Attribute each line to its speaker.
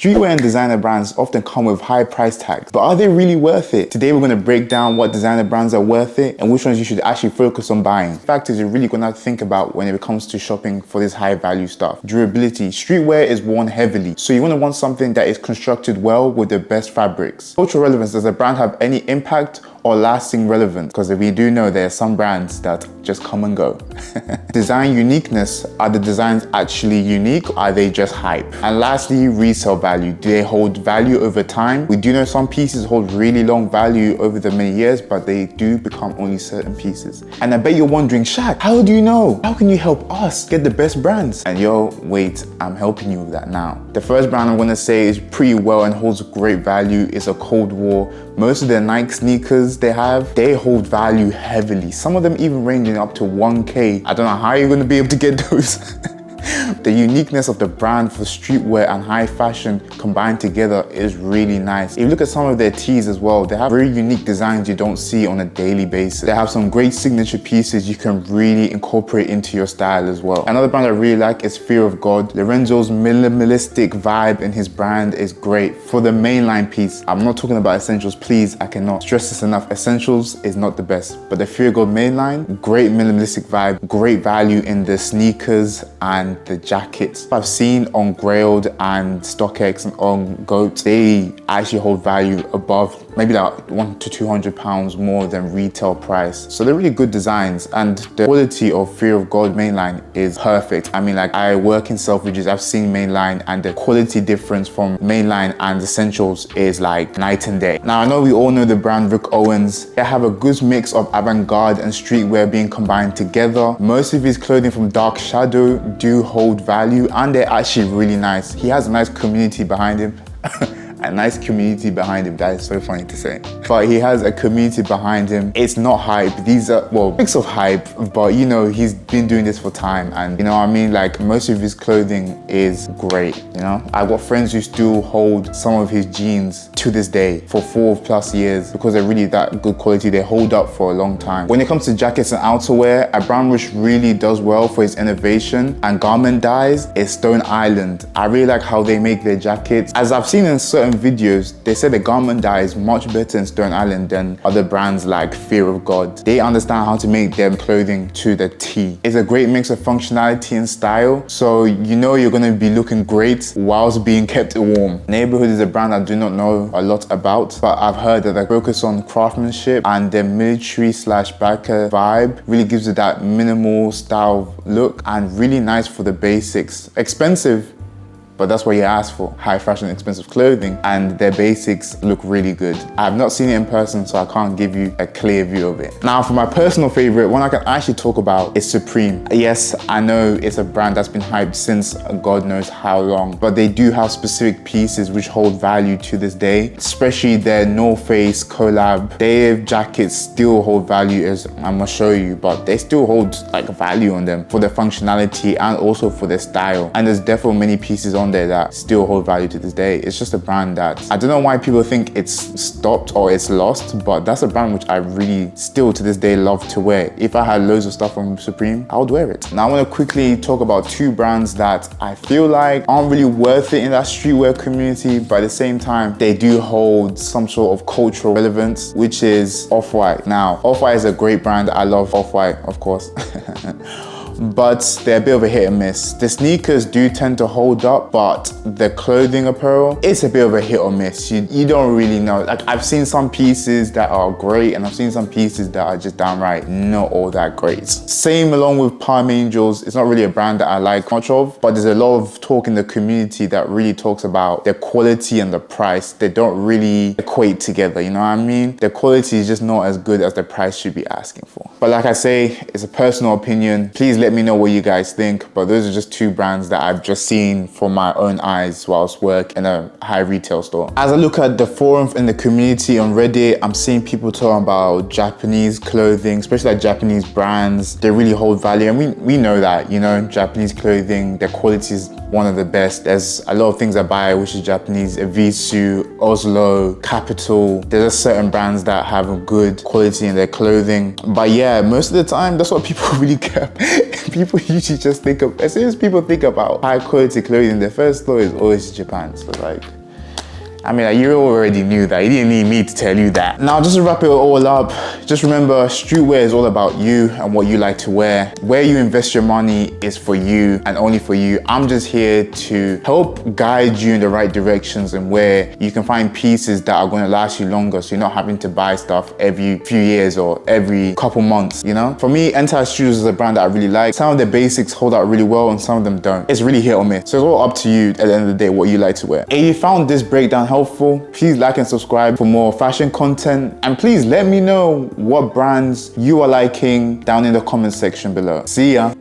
Speaker 1: Streetwear and designer brands often come with high price tags, but are they really worth it? Today we're going to break down what designer brands are worth it and which ones you should actually focus on buying. Factors you're really going to have to think about when it comes to shopping for this high value stuff. Durability. Streetwear is worn heavily, so you want something that is constructed well with the best fabrics. Cultural relevance. Does the brand have any impact or lasting relevance? Because we do know there are some brands that just come and go. Design uniqueness. Are the designs actually unique? Or are they just hype? And lastly, resale value. Do they hold value over time? We do know some pieces hold really long value over the many years, but they do become only certain pieces. And I bet you're wondering, Shaq, how do you know? How can you help us get the best brands? And yo, wait, I'm helping you with that now. The first brand I'm gonna say is pretty well and holds great value is a Cold War. Most of the Nike sneakers they hold value heavily. Some of them even ranging up to 1K. I don't know how you're gonna be able to get those. The uniqueness of the brand for streetwear and high fashion combined together is really nice. If you look at some of their tees as well, they have very unique designs you don't see on a daily basis. They have some great signature pieces you can really incorporate into your style as well. Another brand I really like is Fear of God. Lorenzo's minimalistic vibe in his brand is great. For the mainline piece, I'm not talking about essentials, please, I cannot stress this enough. Essentials is not the best, but the Fear of God mainline, great minimalistic vibe, great value in the sneakers and the jackets. I've seen on Grailed and StockX and on Goat, they actually hold value above maybe like £100 to £200 more than retail price. So they're really good designs, and the quality of Fear of God mainline is perfect. I mean, like, I work in Selfridges, I've seen mainline, and the quality difference from mainline and essentials is like night and day. Now I know we all know the brand Rick Owens. They have a good mix of avant-garde and streetwear being combined together. Most of his clothing from Dark Shadow do hold value, and they're actually really nice. He has a nice community behind him. A nice community behind him. That is so funny to say. But he has a community behind him. It's not hype. These are, well, mix of hype, but you know, he's been doing this for time, and you know what I mean? Like, most of his clothing is great, you know? I've got friends who still hold some of his jeans to this day for 4+ years because they're really that good quality. They hold up for a long time. When it comes to jackets and outerwear, a brand which really does well for its innovation and garment dyes is Stone Island. I really like how they make their jackets. As I've seen in certain videos, they say the garment dye is much better in Stone Island than other brands like Fear of God. They understand how to make their clothing to the T. It's a great mix of functionality and style, so you know you're going to be looking great whilst being kept warm. Neighborhood is a brand I do not know a lot about, but I've heard that they focus on craftsmanship, and their military/biker vibe really gives it that minimal style look, and really nice for the basics. Expensive, but that's what you ask for. High fashion, expensive clothing, and their basics look really good. I have not seen it in person, so I can't give you a clear view of it. Now, for my personal favorite, one I can actually talk about is Supreme. Yes, I know it's a brand that's been hyped since God knows how long, but they do have specific pieces which hold value to this day, especially their North Face collab. Their jackets still hold value, as I'm gonna show you, but they still hold like value on them for their functionality and also for their style. And there's definitely many pieces on there that still hold value to this day. It's just a brand that I don't know why people think it's stopped or it's lost, but that's a brand which I really still to this day love to wear. If I had loads of stuff from Supreme, I would wear it. Now I want to quickly talk about two brands that I feel like aren't really worth it in that streetwear community, but at the same time they do hold some sort of cultural relevance, which is Off-White. Now Off-White is a great brand. I love Off-White, of course. But they're a bit of a hit and miss. The sneakers do tend to hold up, but the clothing apparel, it's a bit of a hit or miss. You don't really know. Like, I've seen some pieces that are great, and I've seen some pieces that are just downright not all that great. Same along with Palm Angels. It's not really a brand that I like much of, but there's a lot of talk in the community that really talks about the quality and the price. They don't really equate together, you know what I mean? The quality is just not as good as the price should be asking for. But like I say, it's a personal opinion. Please let me know what you guys think, but those are just two brands that I've just seen from my own eyes whilst work in a high retail store. As I look at the forums in the community on Reddit, I'm seeing people talking about Japanese clothing, especially like Japanese brands. They really hold value, and we know that, you know, Japanese clothing, their quality is one of the best. There's a lot of things I buy which is Japanese, Evisu, Oslo, Capital. There's just certain brands that have a good quality in their clothing. But yeah, most of the time, that's what people really care. people usually just think of, as soon as people think about high quality clothing, their first thought is always Japan. So like, I mean, like, you already knew that. You didn't need me to tell you that. Now, just to wrap it all up, just remember, streetwear is all about you and what you like to wear. Where you invest your money is for you and only for you. I'm just here to help guide you in the right directions and where you can find pieces that are going to last you longer, so you're not having to buy stuff every few years or every couple months, you know? For me, Entire Studios is a brand that I really like. Some of the basics hold out really well and some of them don't. It's really hit or miss. So it's all up to you at the end of the day what you like to wear. If you found this breakdown helpful, please like and subscribe for more fashion content, and please let me know what brands you are liking down in the comment section below. See ya.